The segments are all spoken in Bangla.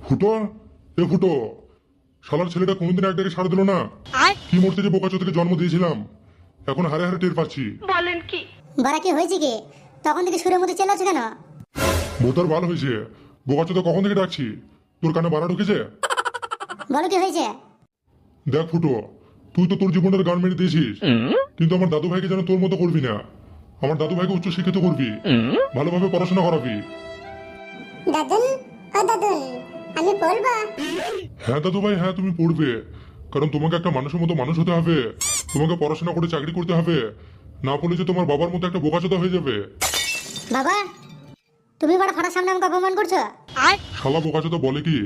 ফুটো, এ ফুটো, শালার ছেলেটা কোনোদিন একটাকে ছাড় দিল না। কি মরতে যে বোকাচো থেকে জন্ম দিয়েছিলাম, এখন হারে হারে টের পাচ্ছি। বলেন কি? বাড়া কি হয়েছে কি? তখন থেকে সুরের মধ্যে চেল্লাচ্ছে কেন? বোতার বাল হয়েছে। বোকাচো তো কখন থেকে ডাকছি, তোর কানে বাড়া ঢুকেছে? বলো কি হয়েছে? দেখ ফুটো, তুই তো তোর জীবনের গান মেরে দিয়েছিস, কিন্তু আমার দাদু ভাইকে যেন তোর মতো করবি না। আমার দাদু ভাইকে উচ্চ শিক্ষিত করবি, ভালোভাবে পড়াশোনা করাবি। দাদুন, ও দাদুন, আমি পড়বো। হ্যাঁ দাদু ভাই, হ্যাঁ তুমি পড়বে, কারণ তোমাকে একটা মানুষের মতো মানুষ হতে হবে। তোমাকে পড়াশোনা করে চাকরি করতে হবে, না পড়লে যে তোমার বাবার মতো একটা বোকাচোদা হয়ে যাবে। বাবা, তুমি বড় ফাটার সামনে আমাকে অপমান করছো। শালা বোকাচোদা বলে কি,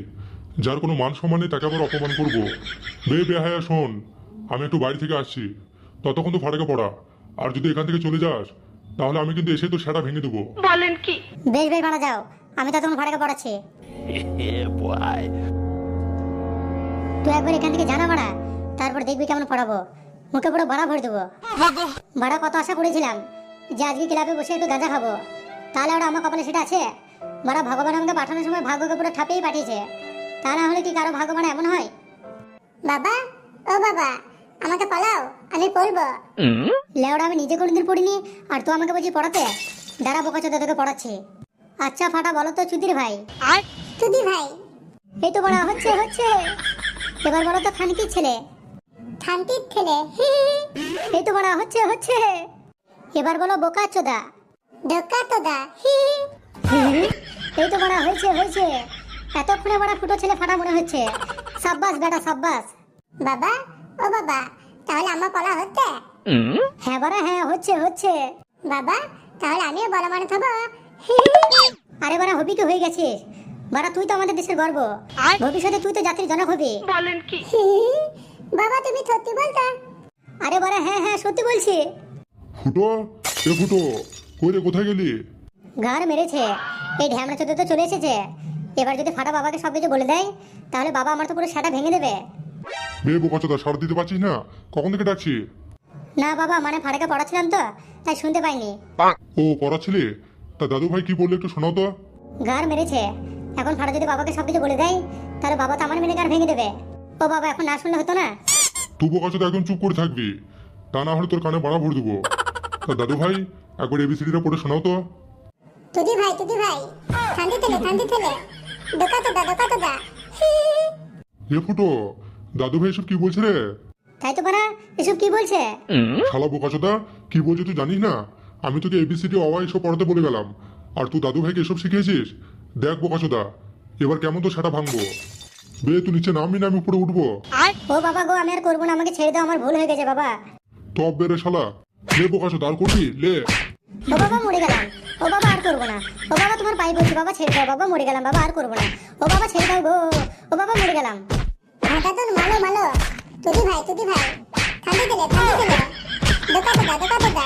যার কোনো মান সম্মান নেই তাকে আবার অপমান করবো? বেহায়া শোন, আমি একটু বাড়ি থেকে আসছি, ততক্ষণ তো ফাটাকে পড়া। আর যদি এখান থেকে চলে যাস, তাহলে আমি কিন্তু এসে তো সেটা ভেঙে দেবো। বলেন কি? বেশ বেশ মারা যাও, আমি তো তোমার ফাটাকে পড়াচ্ছি। তুই একবার এখান থেকে জানা বাড়া, তারপর দেখবি কেমন পড়াবো। মুখে পুরো বাড়া ভরে দেবো। বাড়া কত আশা করেছিলাম যে আজকে ক্লাবে বসে একটু গাঁজা খাবো, তাহলে ওরা আমার কপালে সেটা আছে? বাড়া ভগবান আমাকে পাঠানোর সময় ভাগ্যকে পুরো ঠাপিয়েই পাঠিয়েছে। তা না হলে কি কারো ভাগ্য মানে এমন হয়? বাবা, ও বাবা, আমাকে পড়াও, আমি পড়বো। লেওড়া আমি নিজে কোনোদিন পড়িনি, আর তো আমাকে বলছি পড়াতে। দাঁড়া বোকাচোদা তোকে পড়াচ্ছি। আচ্ছা ফাটা বলো তো চুদির ভাই। তুদি ভাই, এই তো বড়া হচ্ছে হচ্ছে। এবার বলো তো খানকির ছেলে। থানটির ছেলে। এই তো বড়া হচ্ছে হচ্ছে। এবার বলো বোকাচোদা। ধোকা তোদা। এই তো বড়া হয়েছে হয়েছে। এতক্ষণে বড়া ফুটো ছেলে ফাটা মনে হচ্ছে। সাব্বাস বেটা সাব্বাস। বাবা, ও বাবা, তাহলে আমার পড়া হচ্ছে? হ্যাঁ বড়া হ্যাঁ হচ্ছে হচ্ছে। বাবা, তাহলে আমিও বড় মানুষ হবো। আরে বড়া হবি কি হয়ে গেছিস? বড়া তুই তো আমাদের দেশের গর্ব। ভবিষ্যতে তুই তো জাতির জনক হবি। বলেন কি? বাবা, তুমি সত্যি বলতে? আরে বড়া হ্যাঁ হ্যাঁ সত্যি বলছি। ফুটো, এ ফুটো, কই রে, কোথায় গেলি? ঘর মেরেছে। এই ঢ্যামড়া চোদে তো চলে এসেছে। এবার যদি ফাটা বাবাকে সব কিছু বলে দেয়, তাহলে বাবা আমার তো পুরো সেটা ভেঙে দেবে। বোকাচোদা, সাড় দিতে পারছিস না? কখন থেকে ডাকছি? না বাবা, মানে ফাটাকে পড়াচ্ছিলাম তো, তাই শুনতে পাইনি। ও পড়াচ্ছিলি? তা দাদু ভাই কি বললে একটু শোনাও তো। ঘর মেরেছে। এখন ফাটা যদি বাবাকে সব কিছু বলে দেয়, তাহলে বাবা তো আমার মেনে গার ভেঙে দেবে। ও বাবা, এখন না শুনলে হতো না? তুই বোকাচোদা একদম চুপ করে থাকবি, তা না হলে তোর কানে বাড়া ভরে দেবো। তা দাদু ভাই, একবার এবিসিডিটা পড়ে শোনাও তো। তুদি ভাই, তুদি ভাই, থানটি ছেলে, থানটি ছেলে, ধোকা তোদা, ধোকা তোদা। এ ফুটো, দাদু ভাই এসব কি বলছে রে? তাই তো বাড়া, এসব কি বলছে? শালা বোকাচোদা, কি বলছে তুই জানিস না? আমি তোকে এবিসিডি অওয়া এসব পড়াতে বলে গেলাম, আর তুই দাদু ভাইকে এসব শিখিয়েছিস? দেখ বোকাচোদা, এবার কেমন তো সেটা ভাঙবো। তুই নিচে নামবি না আমি উপরে উঠবো। ও বাবা গো, আমি আর করবো না, আমাকে ছেড়ে দাও, আমার ভুল হয়ে গেছে বাবা। টপ বেড়ে শালা, লে বোকাচোদা, আর করবি লে। ও বাবা মরে গেলাম। ও বাবা আর করবো না। ও বাবা তোমার পাই বলছি, বাবা ছেড়ে দাও, বাবা মরে গেলাম, বাবা আর করবো না। ও বাবা ছেড়ে দাও গো। ও বাবা মরে গেলাম। ঘাটাতুন মালো মালো, তুদি ভাই, তুদি ভাই, থানটি ছেলে, থানটি ছেলে, ধোকা তোদা, ধোকা তোদা।